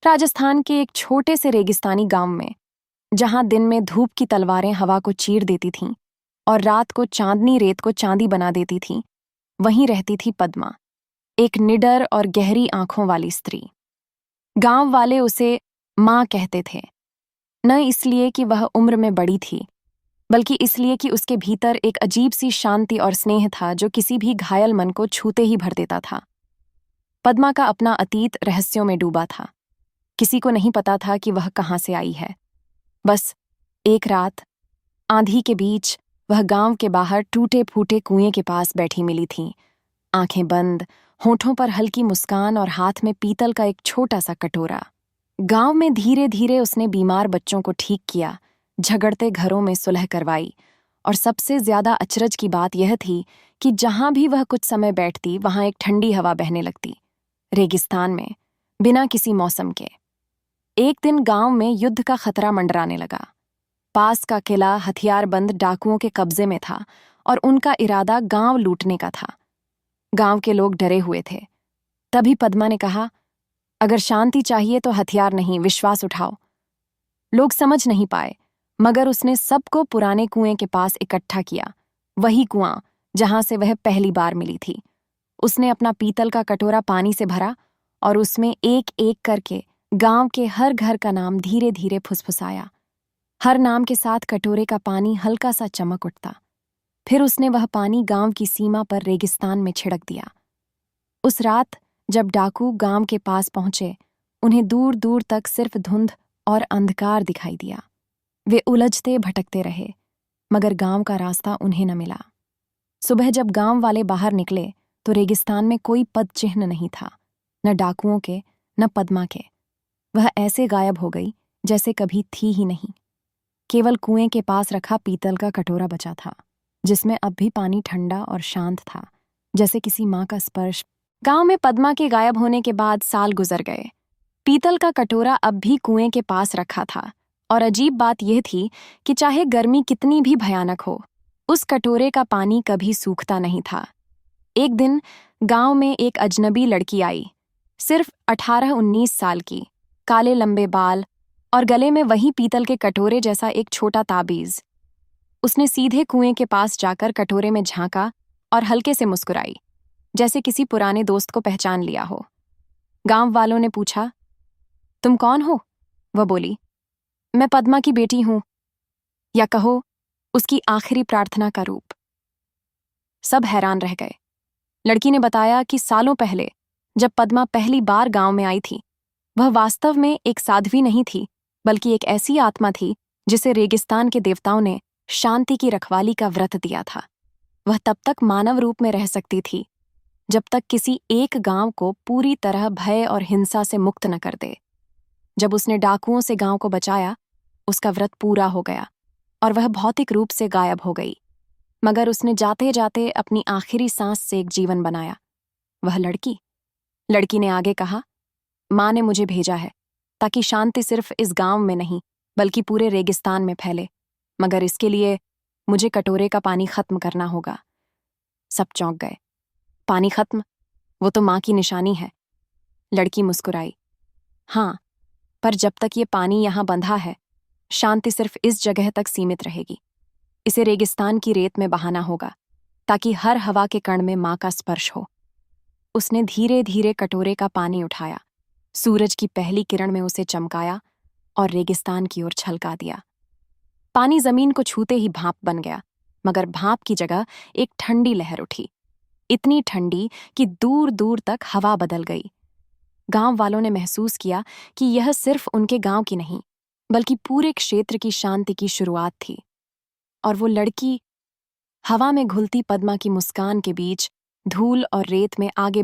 राजस्थान के एक छोटे से रेगिस्तानी गांव में, जहां दिन में धूप की तलवारें हवा को चीर देती थीं और रात को चांदनी रेत को चांदी बना देती थीं, वहीं रहती थी पद्मा, एक निडर और गहरी आंखों वाली स्त्री। गांव वाले उसे माँ कहते थे, न इसलिए कि वह उम्र में बड़ी थी, बल्कि इसलिए कि उसके भीतर एक अजीब सी शांति और स्नेह था जो किसी भी घायल मन को छूते ही भर देता था। पद्मा का अपना अतीत रहस्यों में डूबा था। किसी को नहीं पता था कि वह कहाँ से आई है। बस एक रात आंधी के बीच वह गांव के बाहर टूटे फूटे कुएं के पास बैठी मिली थी, आंखें बंद, होठों पर हल्की मुस्कान और हाथ में पीतल का एक छोटा सा कटोरा। गांव में धीरे धीरे उसने बीमार बच्चों को ठीक किया, झगड़ते घरों में सुलह करवाई, और सबसे ज्यादा अचरज की बात यह थी कि जहां भी वह कुछ समय बैठती वहां एक ठंडी हवा बहने लगती, रेगिस्तान में, बिना किसी मौसम के। एक दिन गांव में युद्ध का खतरा मंडराने लगा। पास का किला हथियारबंद डाकुओं के कब्जे में था और उनका इरादा गांव लूटने का था। गांव के लोग डरे हुए थे। तभी पद्मा ने कहा, अगर शांति चाहिए तो हथियार नहीं, विश्वास उठाओ। लोग समझ नहीं पाए, मगर उसने सबको पुराने कुएं के पास इकट्ठा किया, वही कुआं जहां से वह पहली बार मिली थी। उसने अपना पीतल का कटोरा पानी से भरा और उसमें एक एक करके गांव के हर घर का नाम धीरे धीरे फुसफुसाया। हर नाम के साथ कटोरे का पानी हल्का सा चमक उठता। फिर उसने वह पानी गांव की सीमा पर रेगिस्तान में छिड़क दिया। उस रात जब डाकू गांव के पास पहुंचे, उन्हें दूर दूर तक सिर्फ धुंध और अंधकार दिखाई दिया। वे उलझते भटकते रहे, मगर गांव का रास्ता उन्हें न मिला। सुबह जब गांव वाले बाहर निकले तो रेगिस्तान में कोई पद चिन्ह नहीं था, न डाकुओं के, न पद्मा के। वह ऐसे गायब हो गई जैसे कभी थी ही नहीं। केवल कुएं के पास रखा पीतल का कटोरा बचा था, जिसमें अब भी पानी ठंडा और शांत था, जैसे किसी माँ का स्पर्श। गांव में पद्मा के गायब होने के बाद साल गुजर गए। पीतल का कटोरा अब भी कुएं के पास रखा था, और अजीब बात यह थी कि चाहे गर्मी कितनी भी भयानक हो, उस कटोरे का पानी कभी सूखता नहीं था। एक दिन गांव में एक अजनबी लड़की आई, सिर्फ 18-19 साल की, काले लंबे बाल और गले में वही पीतल के कटोरे जैसा एक छोटा ताबीज। उसने सीधे कुएं के पास जाकर कटोरे में झांका और हल्के से मुस्कुराई, जैसे किसी पुराने दोस्त को पहचान लिया हो। गांव वालों ने पूछा, तुम कौन हो? वह बोली, मैं पद्मा की बेटी हूं, या कहो उसकी आखिरी प्रार्थना का रूप। सब हैरान रह गए। लड़की ने बताया कि सालों पहले जब पद्मा पहली बार गांव में आई थी, वह वास्तव में एक साध्वी नहीं थी, बल्कि एक ऐसी आत्मा थी जिसे रेगिस्तान के देवताओं ने शांति की रखवाली का व्रत दिया था। वह तब तक मानव रूप में रह सकती थी जब तक किसी एक गांव को पूरी तरह भय और हिंसा से मुक्त न कर दे। जब उसने डाकुओं से गांव को बचाया, उसका व्रत पूरा हो गया और वह भौतिक रूप से गायब हो गई, मगर उसने जाते जाते अपनी आखिरी सांस से एक जीवन बनाया। वह लड़की ने आगे कहा, माँ ने मुझे भेजा है ताकि शांति सिर्फ इस गांव में नहीं बल्कि पूरे रेगिस्तान में फैले, मगर इसके लिए मुझे कटोरे का पानी खत्म करना होगा। सब चौंक गए। पानी खत्म? वो तो माँ की निशानी है। लड़की मुस्कुराई, हाँ, पर जब तक ये पानी यहां बंधा है, शांति सिर्फ इस जगह तक सीमित रहेगी। इसे रेगिस्तान की रेत में बहाना होगा ताकि हर हवा के कण में माँ का स्पर्श हो। उसने धीरे धीरे कटोरे का पानी उठाया, सूरज की पहली किरण में उसे चमकाया और रेगिस्तान की ओर छलका दिया। पानी जमीन को छूते ही भाप बन गया, मगर भाप की जगह एक ठंडी लहर उठी, इतनी ठंडी कि दूर दूर तक हवा बदल गई। गांव वालों ने महसूस किया कि यह सिर्फ उनके गांव की नहीं, बल्कि पूरे क्षेत्र की शांति की शुरुआत थी। और वो लड़की हवा में घुलती पद्मा की मुस्कान के बीच धूल और रेत में आगे